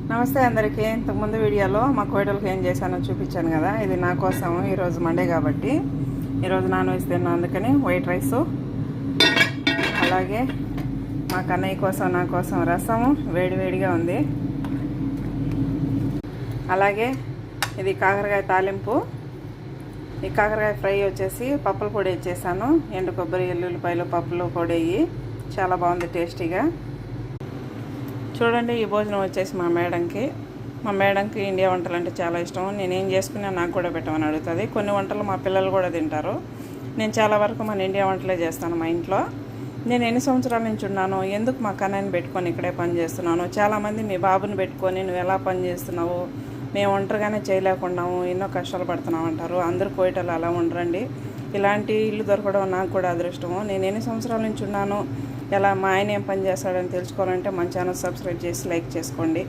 నమస్తే అందరికీ. ఇంతకుముందు వీడియోలో మా కోయటలకు ఏం చేశానో చూపించాను కదా. ఇది నా కోసం ఈరోజు మండే కాబట్టి ఈరోజు నాన్ వెజ్ తిన్నాను, అందుకని వైట్ రైసు, అలాగే మా కన్నయ్య కోసం నా కోసం రసము వేడివేడిగా ఉంది. అలాగే ఇది కాకరకాయ తాలింపు. ఈ కాకరకాయ ఫ్రై వచ్చేసి పప్పుల పొడి వేసేసాను, ఎండు కొబ్బరి, ఎల్లుల్లిపాయలు, పప్పులు పొడి చాలా బాగుంది టేస్టీగా. చూడండి, ఈ భోజనం వచ్చేసి మా మేడంకి ఇండియా వంటలు అంటే చాలా ఇష్టం. నేనేం చేసుకున్నా నాకు కూడా పెట్టమని అడుగుతుంది. కొన్ని వంటలు మా పిల్లలు కూడా తింటారు. నేను చాలా వరకు మన ఇండియా వంటలే చేస్తాను మా ఇంట్లో. నేను ఎన్ని సంవత్సరాల నుంచి ఉన్నాను, ఎందుకు మా కన్నయ్యని పెట్టుకొని ఇక్కడే పని చేస్తున్నాను. చాలామంది మీ బాబుని పెట్టుకొని నువ్వు ఎలా పని చేస్తున్నావు, మేము ఒంటరిగానే చేయలేకున్నాము, ఎన్నో కష్టాలు పడుతున్నాం అంటారు. అందరూ కోయటలు అలా ఉండరండి. ఇలాంటి ఇల్లు దొరకడం నాకు కూడా అదృష్టము. నేను ఎన్ని సంవత్సరాల నుంచి ఉన్నాను, ఎలా మా ఆయన ఏం పని చేస్తాడని తెలుసుకోవాలంటే మన ఛానల్ సబ్స్క్రైబ్ చేసి లైక్ చేసుకోండి.